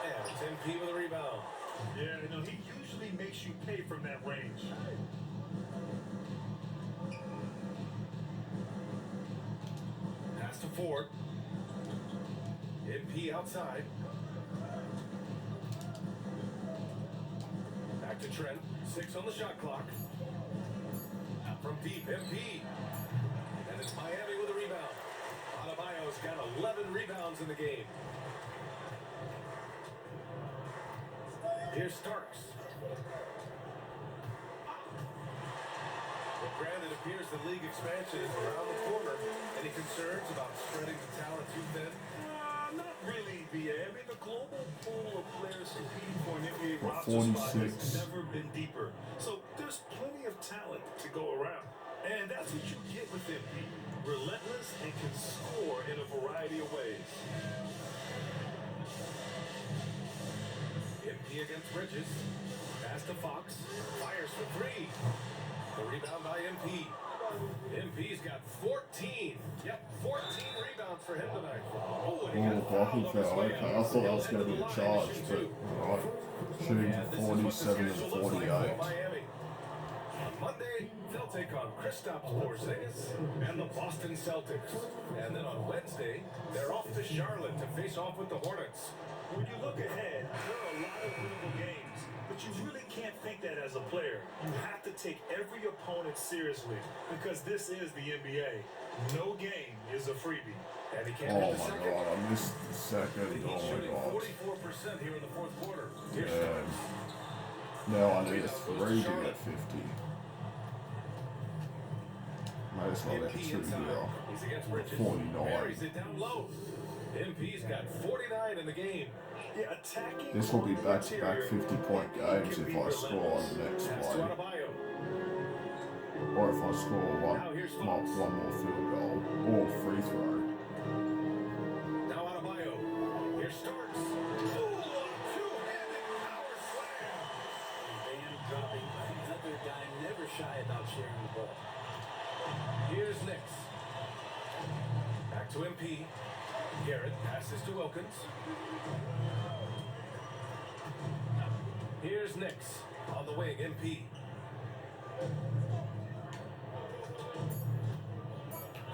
And it's MP with a rebound. Yeah, you know, he usually makes you pay from that range. Pass to Ford. MP outside. Back to Trent. 6 on the shot clock. Out from deep, MP. And it's Miami with a rebound. Adebayo's got 11 rebounds in the game. Here's Starks. Well, Grant, it appears the league expansion is around the corner. Any concerns about spreading the talent too thin? Not really, BA. I mean, the global pool of players competing for an NBA What, roster spot 46? has never been deeper. So there's plenty of talent to go around. And that's what you get with MP. Relentless and can score in a variety of ways. MP against Bridges. Pass to Fox. Fires for 3. The rebound by MP. MP's got 14. Yep, 14 rebounds for him tonight. Oh, and he Oh, got blocking fouled on his foul. way Okay, out. I thought that was He'll going to head be a the line charge, and but shoot 2. alright. Shooting And to this is what the 47 to schedule looks like 48. for Miami. On Monday, they'll take on Kristaps Porzingis and the Boston Celtics. And then on Wednesday, they're off to Charlotte to face off with the Hornets. When you look ahead, there are a lot of winnable games, but you really can't think that as a player. You have to take every opponent seriously because this is the NBA. No game is a freebie. And he can't Oh hit the my second. god, I missed the second. He's Oh my shooting god. 44% here in the fourth quarter. Here's And Starks. now I need a 3 to get 50. Might as well get MP 2 inside. here. He's against Bridges. 49. Buries it down low. MP's got 49 in the game. Yeah, attacking This will be on the back-to-back interior 50-point games can if be I score on the next That's to play. Adebayo. Or if I score Now here's Fox. one more field goal. Or free throw. Now Adebayo. Here's Starks. Ooh, a two-handed power slam. Bam dropping another dime, never shy about sharing the ball. Here's Knicks. Back to MP. Garrett passes to Wilkins. Here's Knicks on the wing. MP.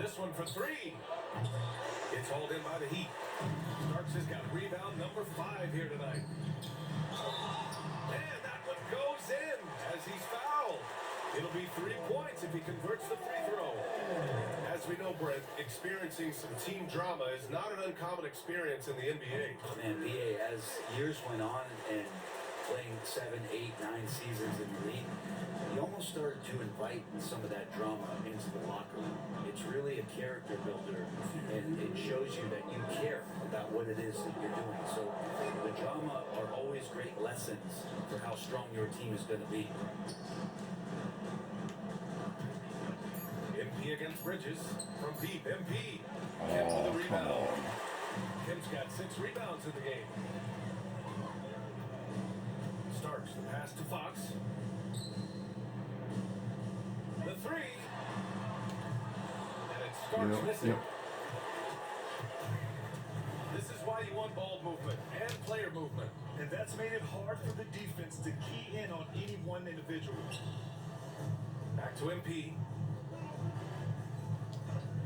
This one for 3. It's hauled in by the Heat. Starks has got rebound number 5 here tonight. And that one goes in as he's fouled. It'll be 3 points if he converts the free throw. As we know, Brent, experiencing some team drama is not an uncommon experience in the NBA. Man, BA, as years went on and playing 7, 8, 9 seasons in the league, you almost started to invite some of that drama into the locker room. It's really a character builder, and it shows you that you care about what it is that you're doing. So the drama are always great lessons for how strong your team is going to be. MP against Bridges from deep. MP. Kim with Oh, the come rebound. on. Kim's got 6 rebounds in the game. Starks the pass to Fox. The 3. And it starts missing. Yep. This is why you want ball movement and player movement. And that's made it hard for the defense to key in on any one individual. Back to MP.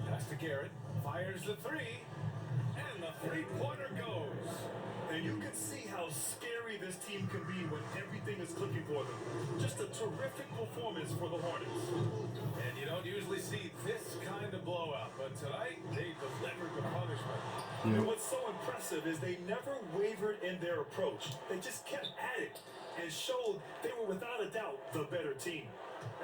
Pass to Garrett. Fires the 3. And the 3-pointer goes. And you can see how scary this team can be when everything is clicking for them. Just a terrific performance for the Hornets. And you don't usually see this kind of blowout, but tonight they delivered the punishment. And what's so impressive is they never wavered in their approach. They just kept at it and showed they were without a doubt the better team.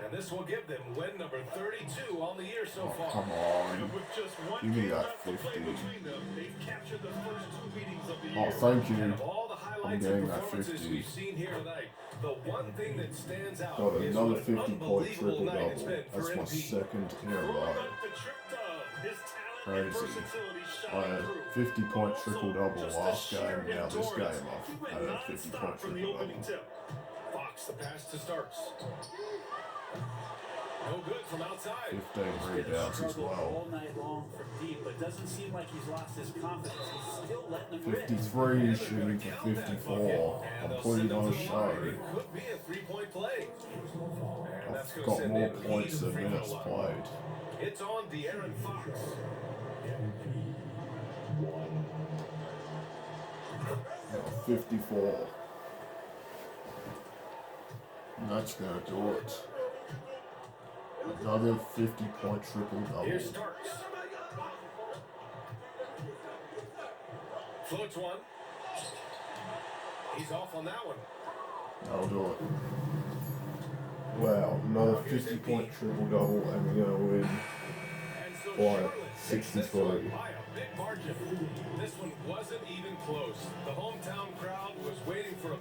And this will give them win number 32 on the year so far. Come on. And with just one Give me game that left to play 50. between them, they've captured the first 2 meetings of the Oh, year. thank And you. of all the highlights I'm and getting that performances 50. we've seen here tonight, the one thing that stands out Got is another what an 50-point unbelievable night triple-double. it's been for That's my MP. second in a Throwing row. up the trick dub. His talent and Crazy. versatility I shine had through. 50-point Also, triple-double just the last sheer game. Now this game endurance. He went I had a non-stop 50-point from the opening triple-double. tip. Fox the pass to Starks. No good from outside. 15 rebounds as Struggled well. all night long from deep, but doesn't seem like he's lost his confidence. He's still letting them rip. 53, shooting for 54. And they'll Completely send them on to the show. line. It could be a 3-point play. And that's I've going to got send more MP points to the than free throw minutes line. played. It's on De'Aaron Fox. 54. And that's gonna do it. Another 50-point triple double. Here's Starks. Floats one. He's off on that one. That'll do it. Wow, another 50-point triple double, and we're gonna win And so by Charlotte takes this 63. one by a big margin. This one wasn't even close. The hometown crowd was waiting for a